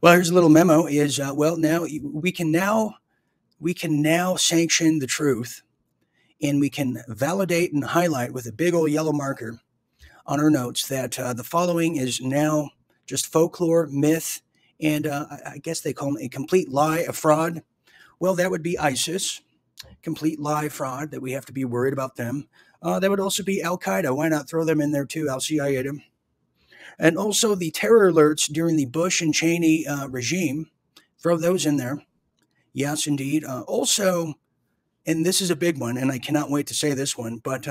Well, here's a little memo is, well, now we can now sanction the truth, and we can validate and highlight with a big old yellow marker on our notes that the following is now just folklore, myth, and I guess they call it a complete lie, a fraud. Well, that would be ISIS, complete lie, fraud, that we have to be worried about them. That would also be Al Qaeda. Why not throw them in there too? Al Qaeda. And also the terror alerts during the Bush and Cheney regime. Throw those in there. Yes, indeed. Also, and this is a big one, and I cannot wait to say this one, but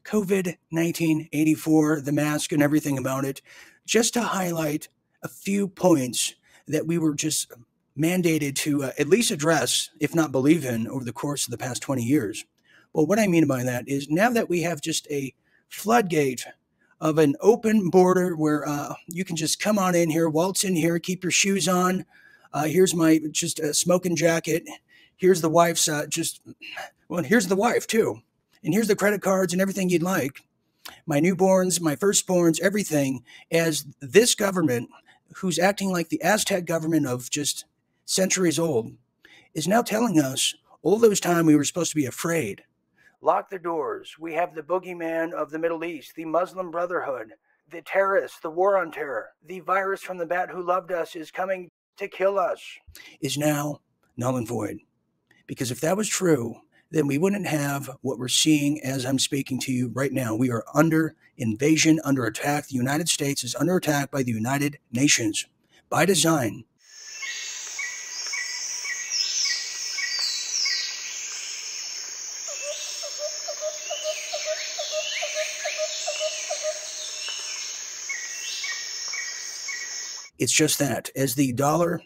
COVID-19, 84, the mask and everything about it, just to highlight a few points that we were just mandated to at least address, if not believe in, over the course of the past 20 years. Well, what I mean by that is now that we have just a floodgate of an open border where you can just come on in here, waltz in here, keep your shoes on. Here's my just smoking jacket. Here's the wife's here's the wife too. And here's the credit cards and everything you'd like. My newborns, my firstborns, everything, as this government, who's acting like the Aztec government of just centuries old, is now telling us all those time we were supposed to be afraid. Lock the doors. We have the boogeyman of the Middle East, the Muslim Brotherhood, the terrorists, the war on terror, the virus from the bat who loved us is coming to kill us, is now null and void. Because if that was true, then we wouldn't have what we're seeing as I'm speaking to you right now. We are under invasion, under attack. The United States is under attack by the United Nations by design. It's just that as the dollar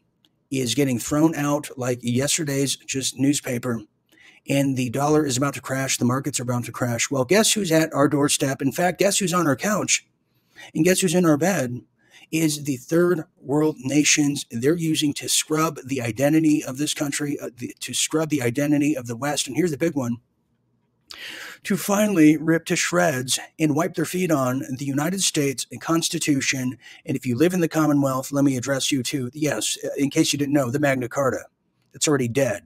is getting thrown out like yesterday's just newspaper, and the dollar is about to crash, the markets are about to crash. Well, guess who's at our doorstep? In fact, guess who's on our couch? And guess who's in our bed? Is the third world nations. They're using to scrub the identity of this country, to scrub the identity of the West. And here's the big one. To finally rip to shreds and wipe their feet on the United States Constitution. And if you live in the Commonwealth, let me address you too. Yes, in case you didn't know, the Magna Carta. It's already dead.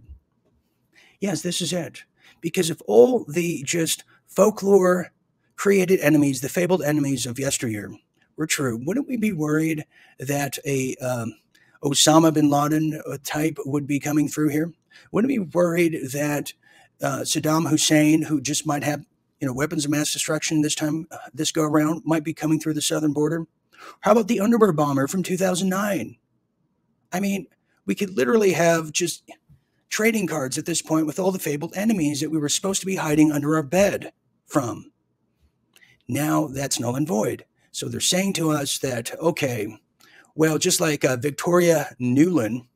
Yes, this is it. Because if all the just folklore created enemies, the fabled enemies of yesteryear, were true, wouldn't we be worried that a Osama bin Laden type would be coming through here? Wouldn't we be worried that Saddam Hussein, who just might have weapons of mass destruction this go around, might be coming through the southern border? How about the underwear bomber from 2009? I mean, we could literally have just trading cards at this point with all the fabled enemies that we were supposed to be hiding under our bed from. Now that's null and void. So they're saying to us that, okay, well, just like Victoria Nuland,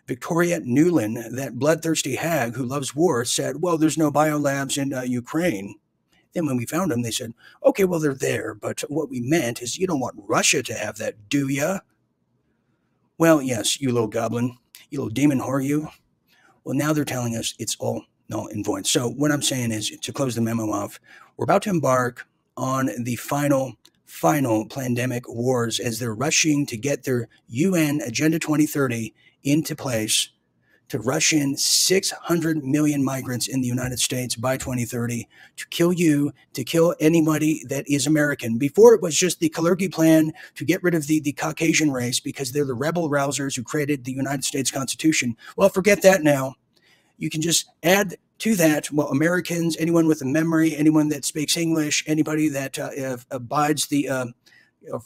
that bloodthirsty hag who loves war, said, well, there's no biolabs in Ukraine. Then when we found them, they said, okay, well, they're there. But what we meant is you don't want Russia to have that, do ya? Well, yes, you little goblin, you little demon whore, you. Well, now they're telling us it's all null and void. So what I'm saying is, to close the memo off, we're about to embark on the final pandemic wars as they're rushing to get their UN Agenda 2030 into place to rush in 600 million migrants in the United States by 2030 to kill you, to kill anybody that is American. Before it was just the Kalergi plan to get rid of the Caucasian race because they're the rebel rousers who created the United States Constitution. Well, forget that now. You can just add to that, well, Americans, anyone with a memory, anyone that speaks English, anybody that abides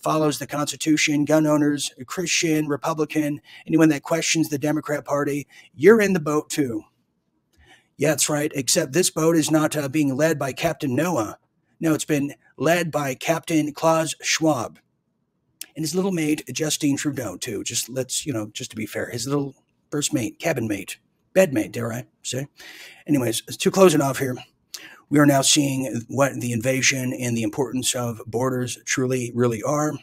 follows the Constitution, gun owners, Christian, Republican, anyone that questions the Democrat Party, you're in the boat too. Yeah, that's right, except this boat is not being led by Captain Noah. No, it's been led by Captain Klaus Schwab and his little mate, Justine Trudeau, too. Just to be fair, his little first mate, cabin mate, bedmate, dare I say. Anyways, to close it off here, we are now seeing what the invasion and the importance of borders truly, really are.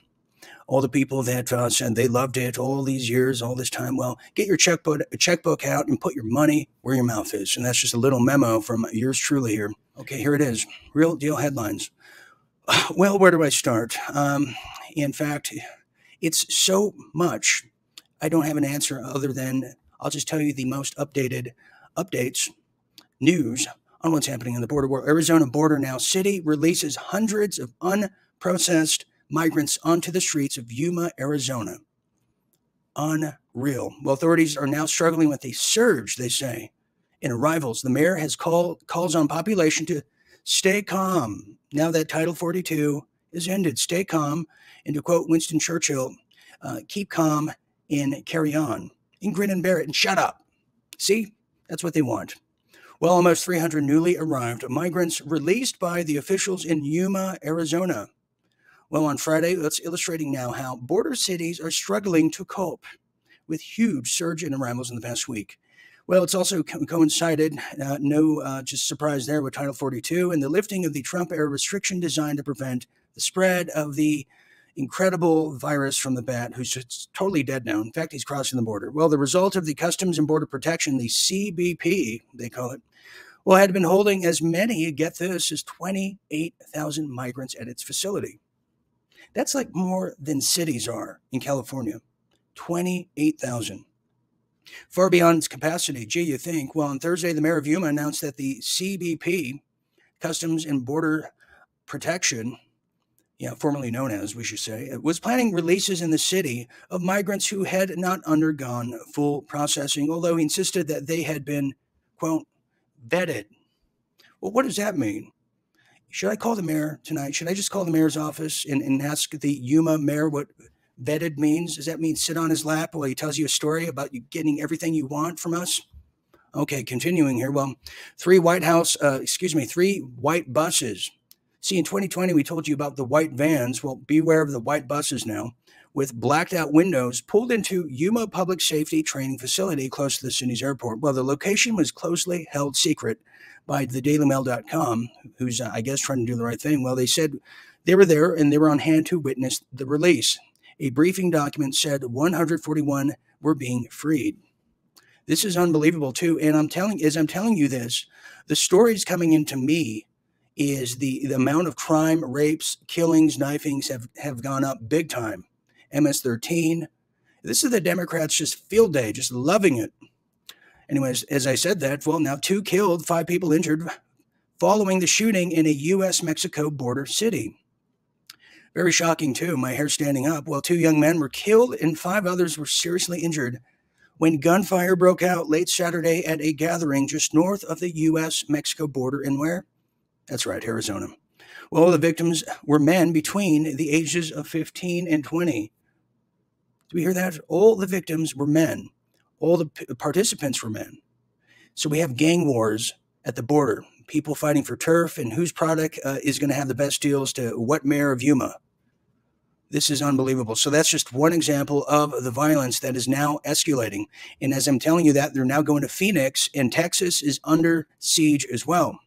All the people that said they loved it all these years, all this time, well, get your checkbook out and put your money where your mouth is. And that's just a little memo from yours truly here. Okay, here it is. Real deal headlines. Well, where do I start? In fact, It's so much. I don't have an answer other than I'll just tell you the most updated updates, news on what's happening in the border. Where Arizona border now, city releases hundreds of unprocessed migrants onto the streets of Yuma, Arizona. Unreal. Well, authorities are now struggling with a surge, they say, in arrivals. The mayor has calls on population to stay calm now that Title 42 is ended. Stay calm, and to quote Winston Churchill, keep calm and carry on. And grin and bear it and shut up. See? That's what they want. Well, almost 300 newly arrived migrants released by the officials in Yuma, Arizona. Well, on Friday, that's illustrating now how border cities are struggling to cope with huge surge in arrivals in the past week. Well, it's also coincided, just surprise there, with Title 42 and the lifting of the Trump-era restriction designed to prevent the spread of the incredible virus from the bat, who's just totally dead now. In fact, he's crossing the border. Well, the result of the Customs and Border Protection, the CBP, they call it, well, had been holding as many, get this, as 28,000 migrants at its facility. That's like more than cities are in California. 28,000. Far beyond its capacity. Gee, you think. Well, on Thursday, the mayor of Yuma announced that the CBP, Customs and Border Protection, formerly known as, we should say, was planning releases in the city of migrants who had not undergone full processing, although he insisted that they had been, quote, vetted. Well, what does that mean? Should I call the mayor tonight? Should I just call the mayor's office and ask the Yuma mayor what vetted means? Does that mean sit on his lap while he tells you a story about you getting everything you want from us? Okay, continuing here. Well, three white buses. See, in 2020, we told you about the white vans. Well, beware of the white buses now, with blacked out windows pulled into Yuma Public Safety Training Facility close to the city's airport. Well, the location was closely held secret by the DailyMail.com, who's, I guess, trying to do the right thing. Well, they said they were there and they were on hand to witness the release. A briefing document said 141 were being freed. This is unbelievable, too. And I'm telling you this, the stories coming into me is the amount of crime, rapes, killings, knifings have gone up big time. MS-13. This is the Democrats' just field day, just loving it. Anyways, as I said that, well, now 2 killed, 5 people injured following the shooting in a U.S.-Mexico border city. Very shocking, too. My hair standing up. Well, 2 young men were killed and 5 others were seriously injured when gunfire broke out late Saturday at a gathering just north of the U.S.-Mexico border in where? That's right, Arizona. Well, the victims were men between the ages of 15 and 20. Do we hear that? All the victims were men. All the participants were men. So we have gang wars at the border, people fighting for turf and whose product is going to have the best deals to what mayor of Yuma. This is unbelievable. So that's just one example of the violence that is now escalating. And as I'm telling you that, they're now going to Phoenix, and Texas is under siege as well.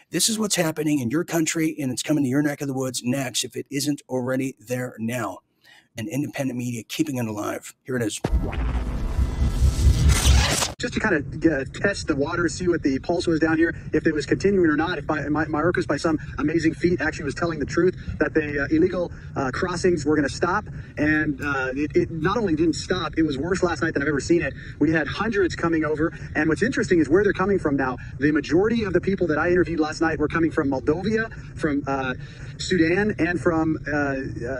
This is what's happening in your country, and it's coming to your neck of the woods next if it isn't already there now. And independent media keeping it alive. Here it is. Just to kind of test the water, see what the pulse was down here, if it was continuing or not, if Mayorkas, by some amazing feat, actually was telling the truth, that the illegal crossings were going to stop. And it not only didn't stop, it was worse last night than I've ever seen it. We had hundreds coming over. And what's interesting is where they're coming from now. The majority of the people that I interviewed last night were coming from Moldova, from Sudan, and from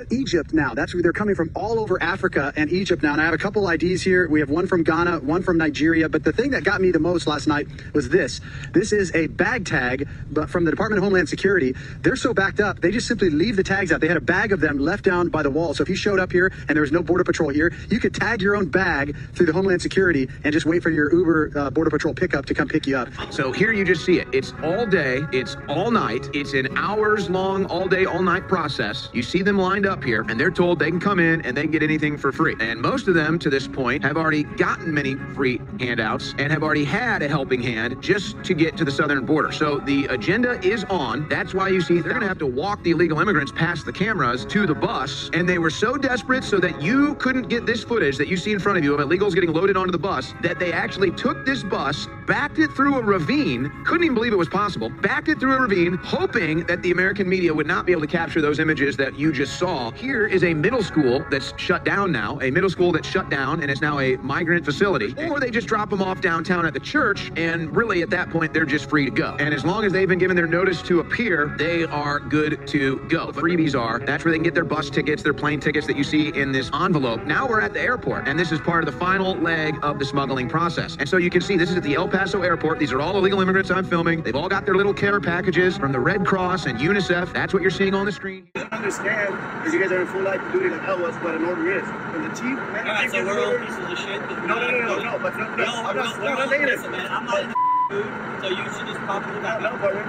Egypt now. That's where they're coming from, all over Africa and Egypt now. And I have a couple IDs here. We have one from Ghana, one from Nigeria. But the thing that got me the most last night was this. This is a bag tag, but from the Department of Homeland Security. They're so backed up, they just simply leave the tags out. They had a bag of them left down by the wall. So if you showed up here and there was no Border Patrol here, you could tag your own bag through the Homeland Security and just wait for your Uber Border Patrol pickup to come pick you up. So here you just see it. It's all day. It's all night. It's an hours-long, all-day, all-night process. You see them lined up here, and they're told they can come in and they can get anything for free. And most of them, to this point, have already gotten many free hand handouts and have already had a helping hand just to get to the southern border. So the agenda is on. That's why you see they're going to have to walk the illegal immigrants past the cameras to the bus. And they were so desperate so that you couldn't get this footage that you see in front of you of illegals getting loaded onto the bus, that they actually took this bus, backed it through a ravine, couldn't even believe it was possible, backed it through a ravine, hoping that the American media would not be able to capture those images that you just saw. Here is a middle school that's shut down now, a middle school that's shut down and is now a migrant facility. Or they just drop them off downtown at the church, and really at that point, they're just free to go. And as long as they've been given their notice to appear, they are good to go. Freebies are, that's where they can get their bus tickets, their plane tickets that you see in this envelope. Now we're at the airport, and this is part of the final leg of the smuggling process. And so you can see this is at the El Paso airport. These are all illegal immigrants I'm filming. They've all got their little care packages from the Red Cross and UNICEF. That's what you're seeing on the screen. I understand because you guys are in full life duty like I was, what an order is. And the chief, man, Alright, so we're all pieces of shit. No, but I'm not saying it. Man, I'm not in the mood, so you should just pop it back. No, brother.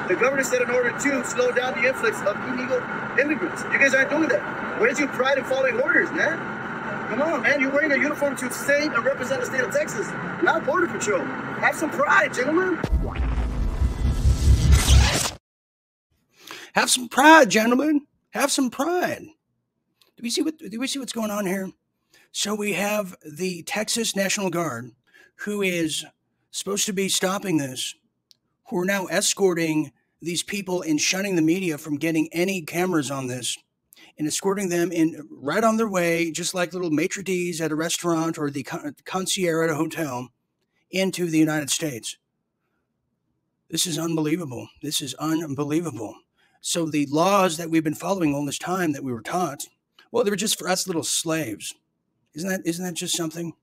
The governor said in order to slow down the influx of illegal immigrants. You guys aren't doing that. Where's your pride in following orders, man? Come on, man. You're wearing a uniform to save and represent the state of Texas, not Border Patrol. Have some pride, gentlemen. Have some pride, gentlemen. Have some pride. Do we see what's going on here? So we have the Texas National Guard, who is supposed to be stopping this, who are now escorting these people and shunning the media from getting any cameras on this, and escorting them in right on their way, just like little maitre d's at a restaurant or the concierge at a hotel, into the United States. This is unbelievable. This is unbelievable. So the laws that we've been following all this time that we were taught, well, they were just for us little slaves. Isn't that just something?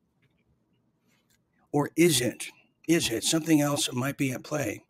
Or is it? Is it? Something else might be at play.